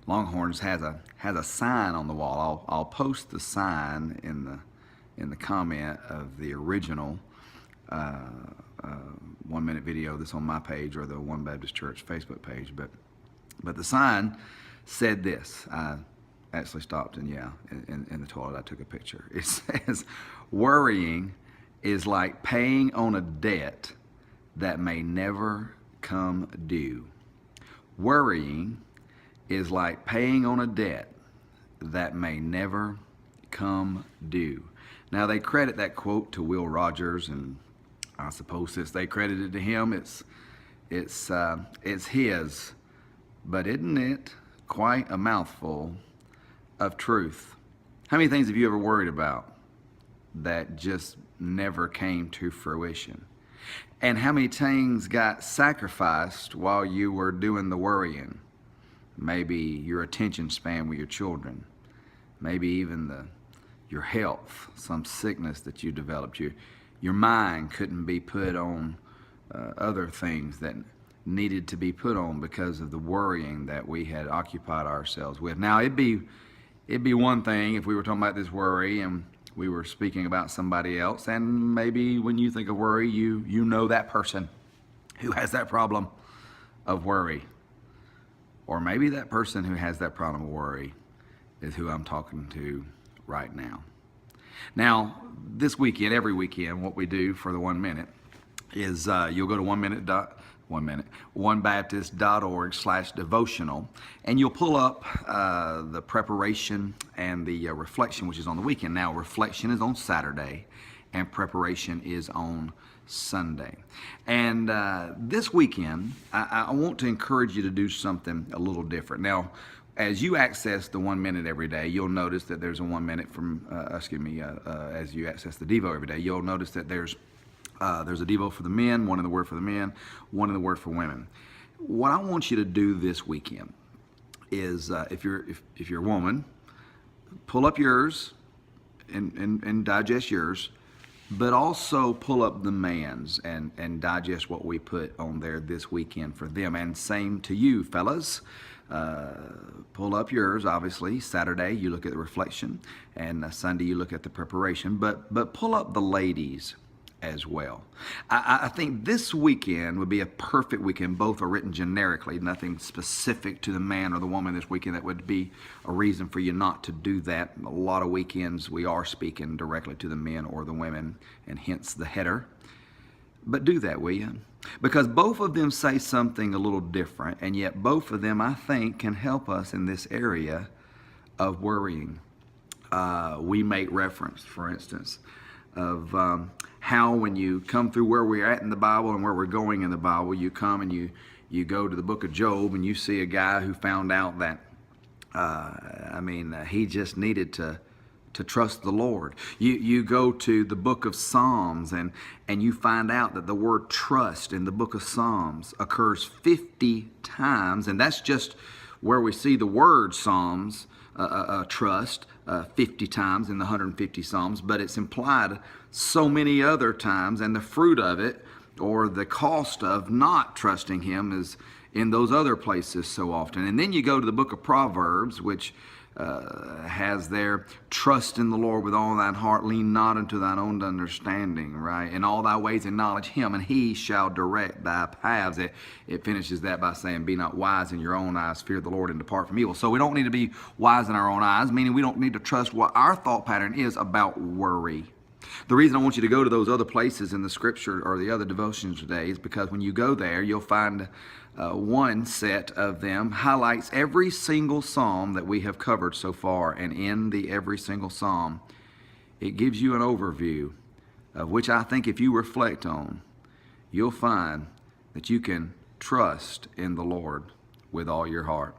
Longhorns has a sign on the wall. I'll post the sign in the comment of the original 1 minute video that's on my page or the One Baptist Church Facebook page. But the sign said this. I actually stopped and in the toilet I took a picture. It says, "Worrying is like paying on a debt that may never come due." Worrying is like paying on a debt that may never come due. Now, they credit that quote to Will Rogers, and I suppose since they credit it to him, it's his. But isn't it quite a mouthful of truth? How many things have you ever worried about that just never came to fruition? And how many things got sacrificed while you were doing the worrying? Maybe your attention span with your children, maybe even your health, some sickness that you developed. Your mind couldn't be put on other things that needed to be put on because of the worrying that we had occupied ourselves with. Now, it'd be one thing if we were talking about this worry and we were speaking about somebody else, and maybe when you think of worry, you know that person who has that problem of worry. Or maybe that person who has that problem of worry is who I'm talking to right now. Now, this weekend, every weekend, what we do for the 1 minute is you'll go to onebaptist.org/devotional, and you'll pull up the preparation and the reflection, which is on the weekend. Now, reflection is on Saturday, and preparation is on Sunday. And this weekend, I want to encourage you to do something a little different. Now, as you access the 1 minute every day, you'll notice that there's a 1 minute from, as you access the Devo every day, you'll notice that there's a Devo for the men, one in the Word for the men, one in the Word for women. What I want you to do this weekend is, if you're a woman, pull up yours and digest yours, but also pull up the man's and digest what we put on there this weekend for them. And same to you, fellas. Pull up yours, obviously. Saturday, you look at the reflection, and Sunday, you look at the preparation. But pull up the ladies as well. I think this weekend would be a perfect weekend. Both are written generically, nothing specific to the man or the woman this weekend that would be a reason for you not to do that. A lot of weekends we are speaking directly to the men or the women, and hence the header. But do that, will you? Because both of them say something a little different, and yet both of them, I think, can help us in this area of worrying. We make reference, for instance, of how when you come through where we're at in the Bible and where we're going in the Bible, you come and you go to the book of Job and you see a guy who found out that, he just needed to trust the Lord. You go to the book of Psalms and you find out that the word trust in the book of Psalms occurs 50 times, and that's just where we see the word Psalms, trust, 50 times in the 150 Psalms, but it's implied so many other times, and the fruit of it, or the cost of not trusting Him, is in those other places so often. And then you go to the book of Proverbs, which has their trust in the Lord with all thine heart, lean not unto thine own understanding, right? In all thy ways acknowledge Him, and He shall direct thy paths. It finishes that by saying, be not wise in your own eyes, fear the Lord and depart from evil. So we don't need to be wise in our own eyes, meaning we don't need to trust what our thought pattern is about worry. The reason I want you to go to those other places in the scripture or the other devotions today is because when you go there, you'll find one set of them highlights every single psalm that we have covered so far, and in the every single psalm, it gives you an overview of which I think if you reflect on, you'll find that you can trust in the Lord with all your heart.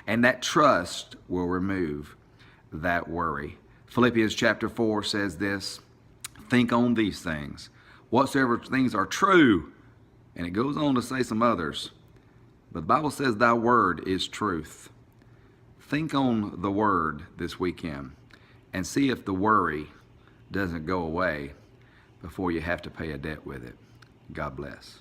And that trust will remove that worry. Philippians chapter 4 says this, think on these things, whatsoever things are true, and it goes on to say some others. But the Bible says thy word is truth. Think on the word this weekend and see if the worry doesn't go away before you have to pay a debt with it. God bless.